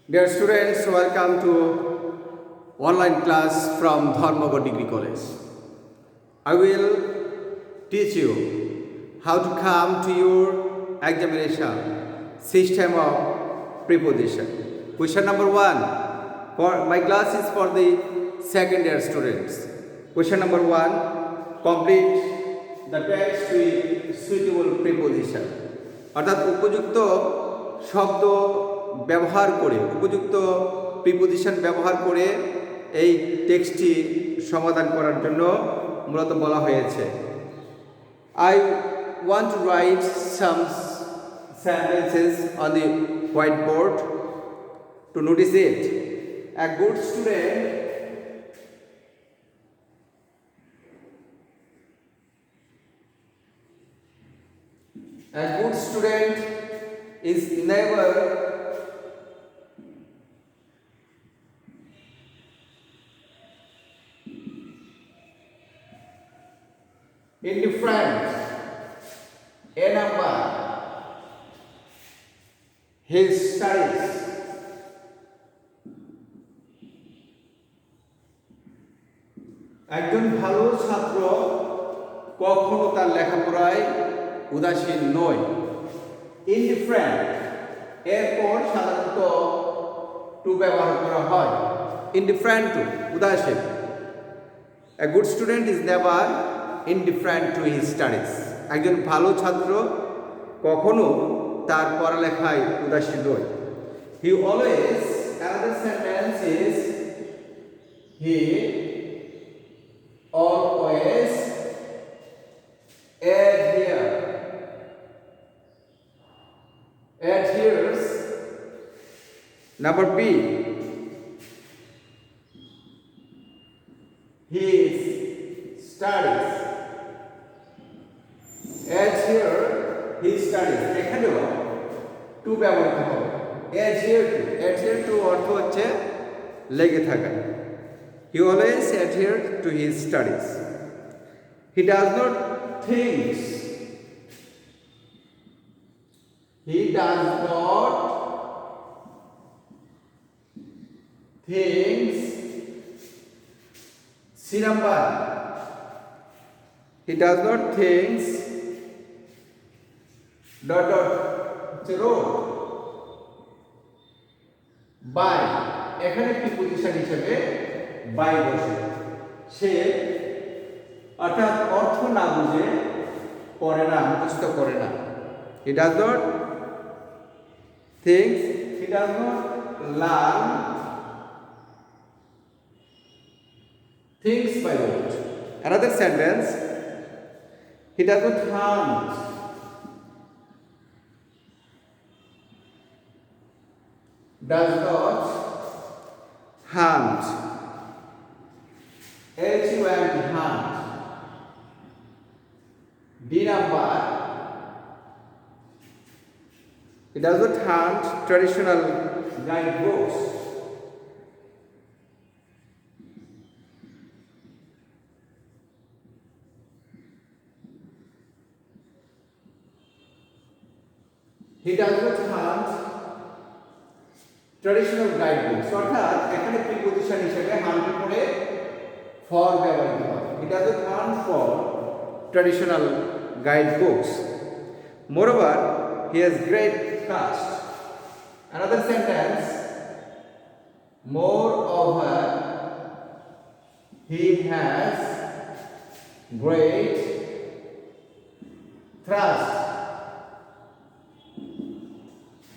Dear students, welcome to online class from Dharmago Degree College. I will teach you how to come to your examination system of preposition. Question number 1. For my class is for the second year students. Question number 1. Complete the text with suitable preposition. অর্থাৎ উপযুক্ত শব্দ ব্যবহার করে উপযুক্ত preposition ব্যবহার করে এই টেক্সটটি সমাধান করার জন্য মূলত বলা হয়েছে। I want to write some sentences on the whiteboard to notice it. A good student is never indifferent about his studies. একজন ভালো ছাত্র কখনো তার লেখাপড়ায় উদাসীন নয়। ইনডিফারেন্ট এরপর সাধারণত টু ব্যবহার করা হয়। ইনডিফারেন্ট টু উদাসীন। A good student is never indifferent to his studies. একজন ভালো ছাত্র কখনো তার পড়ালেখায় উদাসীন নয়। He always, another sentence is he always adheres. Number B, his studies. Adhere his studies. এখানেও টু ব্যবহৃত হবে। Adhere to অর্থ হচ্ছে লেগে থাকা। He always adheres to his studies. He does not think. He does not thinks. See number. He does not thinks. Road. By. এখানে preposition হিসেবে by বসে। সে অর্থাৎ অর্থ না বুঝে পড়ে না, মুখস্থ করে না। He does not think. He does not learn things by rote. Another sentence. He does not hunt. Does not hunt. H-U-N-T, hunt. D number. He does not hunt traditional guidebooks. He does not hunt traditional guidebooks. অর্থাৎ এখানে preposition হিসেবে hunt পরে for ব্যবহৃত হয়। He does not hunt for traditional guidebooks. Moreover, he has great trust. Another sentence. Moreover, he has great trust.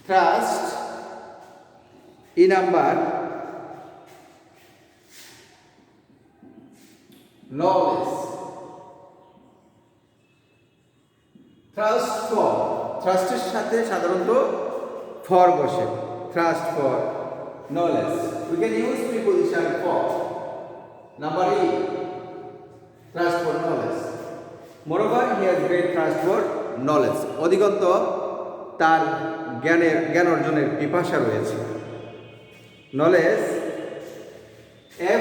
Trust in number knowledge. Trust for. ট্রাস্টের সাথে সাধারণত for বসে। Trust for knowledge. We can use preposition for. Number E, trust for knowledge. Moreover he has great trust for knowledge. অধিকন্ত তার জ্ঞান অর্জনের পিপাসা রয়েছে। Knowledge.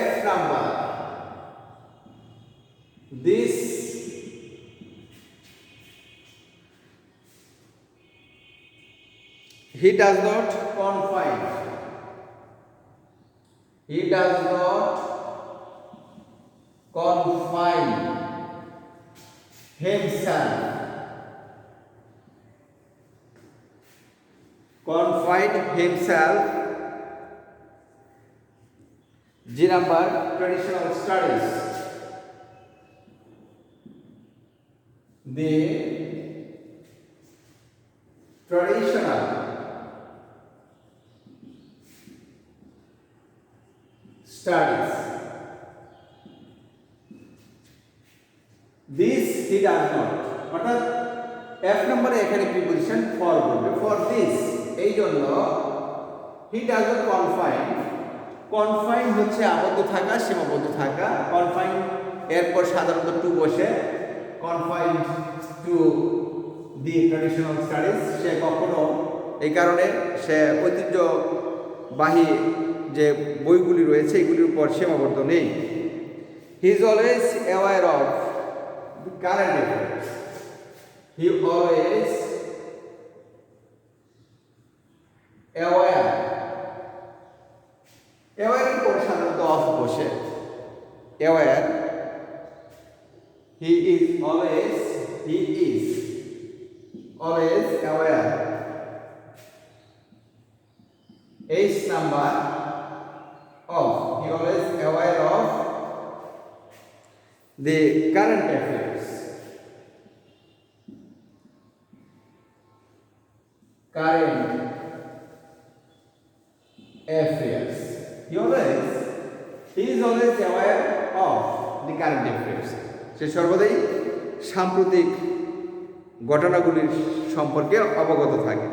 F number. This he does not confine. He does not confine himself. Confine himself. G number, traditional studies. The traditional studies. This he does not. অর্থাৎ F নম্বরে এখানে preposition for বলবে। ফর দিস এই জন্য he does not confine. Confine হচ্ছে আবদ্ধ থাকা, সীমাবদ্ধ থাকা। কনফাইন এরপর সাধারণত টু বসে। Confine to the traditional studies. সে কখনো এই কারণে সে ঐতিহ্যবাহী যে বইগুলি রয়েছে এগুলির উপর সীমাবদ্ধ নেই। He is always aware of the current affairs. He always aware. Aware এর পরে সাধারণত অফ বসে। Aware. He is always aware. H number of. He always aware of the current affairs. Current affairs. He is always aware of the current affairs. সে সর্বদাই সাম্প্রতিক ঘটনাগুলির সম্পর্কে অবগত থাকে।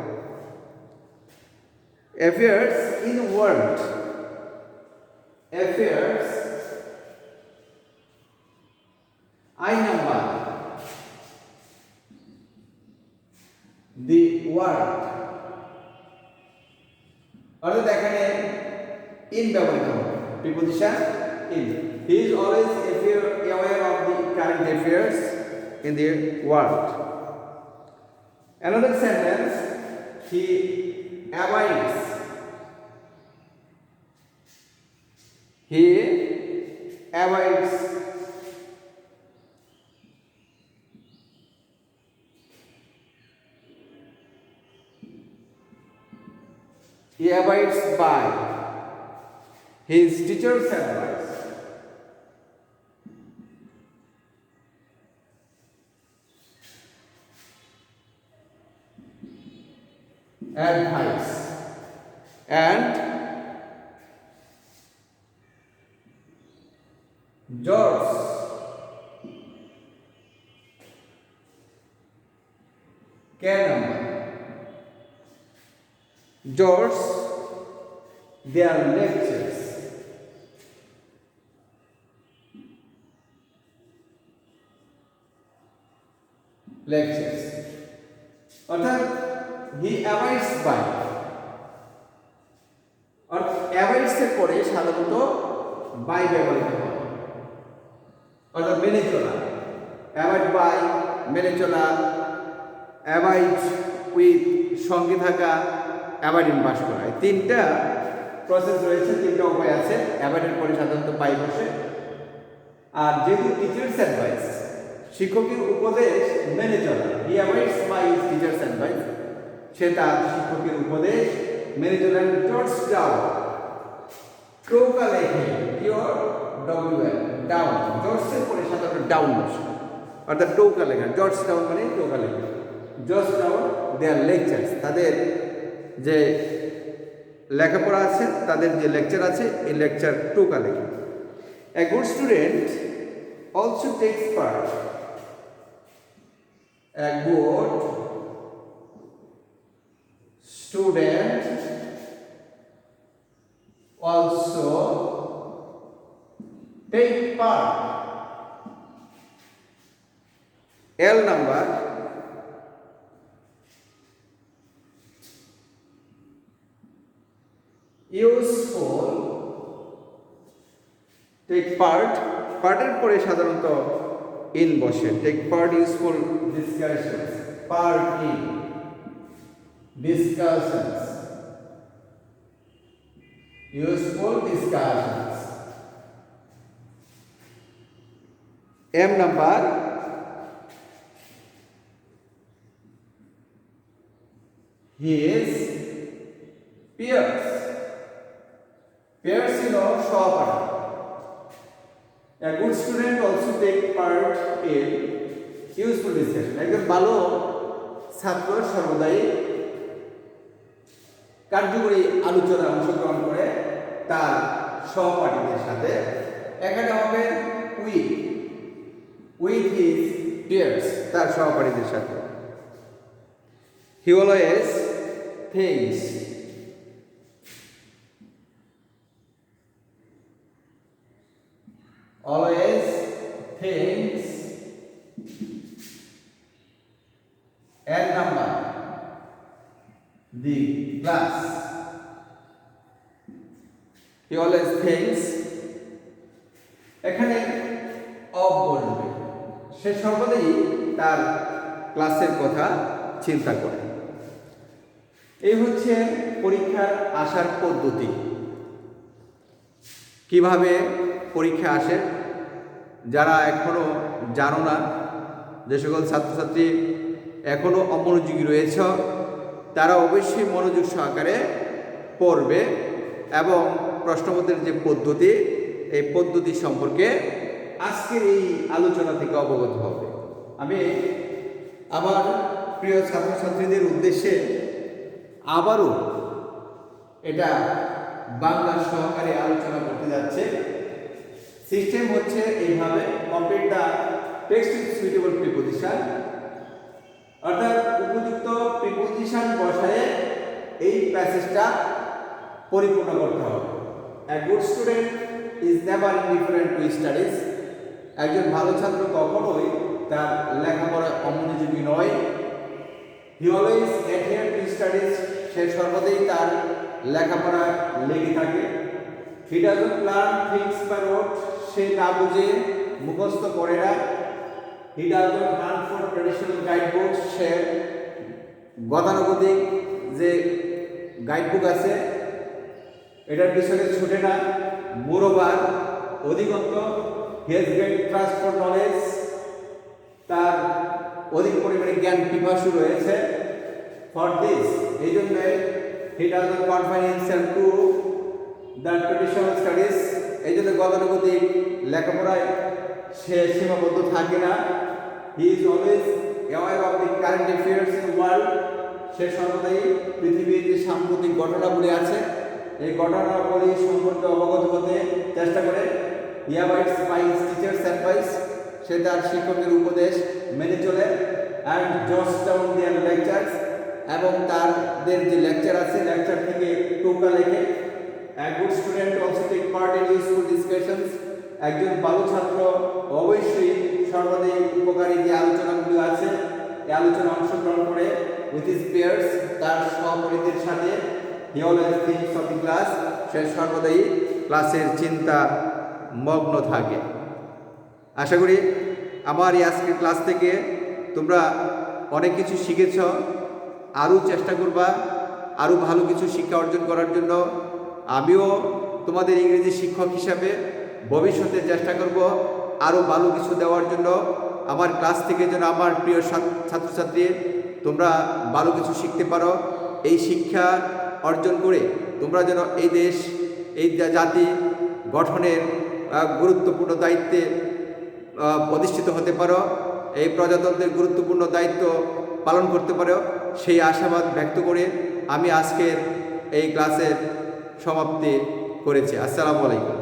Affairs in world. Affairs I number. The word. অর্থাৎ এখানে in ব্যবহৃত হবে। Preposition in. He is always aware of the current affairs in the world. Another sentence, he abides. He abides he abides by his teacher's advice. And George care number. George their lectures. অর্থাৎ he abides by আর abides এর পরে সাধারণত by ব্যবহৃত হয় অর্থাৎ মেনে চলা abide by মেনে চলা abide with সঙ্গে থাকা abide in বাস করা তিনটা প্রসেস রয়েছে তিনটা উপায় আছে abide এর পরে সাধারণত by বসে আর যেহেতু টিচার্স অ্যাডভাইস শিক্ষকের উপদেশ মেনে চলা he abides by his teacher's advice সে তার শিক্ষকের উপদেশ মেনে চলেন জর্জ ডাউন টোকা লেখে কিওর ডব্লিউএল ডাউন জর্জের পরে সাধারণত ডাউন বসে অর্থাৎ টোকা লেখা জর্জ ডাউন মানে টোকা লেখা জর্জ ডাউন দেয়ার লেকচার্স তাদের যে লেখাপড়া আছে তাদের যে লেকচার আছে এই লেকচার টোকা লেখে a good student also tax part a good student also take part L number useful take part পার্টের পরে সাধারণত in বসে take part useful discussions part in discussions useful discussions. M number, his peers. Peers সহপাঠী. A good student also take part in useful discussion. একজন ভালো ছাত্র সর্বদাই কার্যকরী আলোচনায় অংশগ্রহণ করে তার সহপাঠীদের সাথে। এখানে হবে with his peers, তার সহপাঠীদের সাথে। He always thinks. Always thinks. And number, the class. He always thinks. এখানে অফ বলবে, সে সর্বদাই তার ক্লাসের কথা চিন্তা করে। এই হচ্ছে পরীক্ষার আসার পদ্ধতি। কিভাবে পরীক্ষা আসে, যারা এখনো জানো না, যে সকল ছাত্রছাত্রী এখনো অমনোযোগী রয়েছে, তারা অবশ্যই মনোযোগ সহকারে পড়বে এবং প্রশ্নপত্রের যে পদ্ধতি, এই পদ্ধতি সম্পর্কে আজকের এই আলোচনা থেকে অবগত হবে। আমি আমার প্রিয় ছাত্রছাত্রীদের উদ্দেশ্যে আবারও এটা বাংলা সহকারে আলোচনা করতে যাচ্ছে। সিস্টেম হচ্ছে এইভাবে, complete the text with suitable preposition, অর্থাৎ উপযুক্ত প্রিপোজিশন বসায়ে এই প্যাসেজটা পরিপূর্ণ করতে হবে। A good student is never indifferent to studies. একজন ভালো ছাত্র কখনোই তার লেখাপড়ায় অমনোযোগী নয়। He always adhere to studies. সে সর্বদাই তার লেখাপড়ায় লেগে থাকে। He doesn't learn things by rote. সে না বুঝে মুখস্থ করে না। He doesn't run for traditional guidebooks. সে গতানুগতিক যে গাইডবুক আছে এটার পিছনে ছুটে না। মোরওভার, অধিকন্ত, he has great trust for knowledge. তার অধিক পরিমাণে জ্ঞান পিপাসু রয়েছে। For this, এই জন্য he doesn't confine himself to the traditional studies. এই জন্য গতানুগতিক লেখাপড়ায় সে সীমাবদ্ধ থাকে না। He is always aware of the current affairs in the world. সে সর্বদাই পৃথিবীর যে সাম্প্রতিক ঘটনাগুলি আছে এই ঘটনাগুলি সম্পর্কে অবগত হতে চেষ্টা করে। He abides by his teachers' advice. সে তার শিক্ষকের উপদেশ মেনে চলে। And jots down their lectures. এবং তাদের যে লেকচার আছে লেকচার থেকে টোকা লেখে। A good student also take part in useful discussions. একজন ভালো ছাত্র অবশ্যই সর্বদাই উপকারী যে আলোচনাগুলো আছে এই আলোচনা অংশগ্রহণ করে। With his peers, তার সহপাঠীদের সাথে। He always thinks of the class. সে সর্বদাই ক্লাসের চিন্তা মগ্ন থাকে। আশা করি আমার এই আজকের ক্লাস থেকে তোমরা অনেক কিছু শিখেছ। আরও চেষ্টা করবা আরও ভালো কিছু শিক্ষা অর্জন করার জন্য। আমিও তোমাদের ইংরেজি শিক্ষক হিসাবে ভবিষ্যতে চেষ্টা করব আরও ভালো কিছু দেওয়ার জন্য। আমার ক্লাস থেকে যেন আমার প্রিয় ছাত্রছাত্রী তোমরা ভালো কিছু শিখতে পারো, এই শিক্ষা অর্জন করে তোমরা যেন এই দেশ, এই জাতি গঠনের গুরুত্বপূর্ণ দায়িত্বে প্রতিষ্ঠিত হতে পারো, এই প্রজাতন্ত্রের গুরুত্বপূর্ণ দায়িত্ব পালন করতে পারো, সেই আশাবাদ ব্যক্ত করে আমি আজকের এই ক্লাসের সমাপ্তি করেছি। আসসালামু আলাইকুম।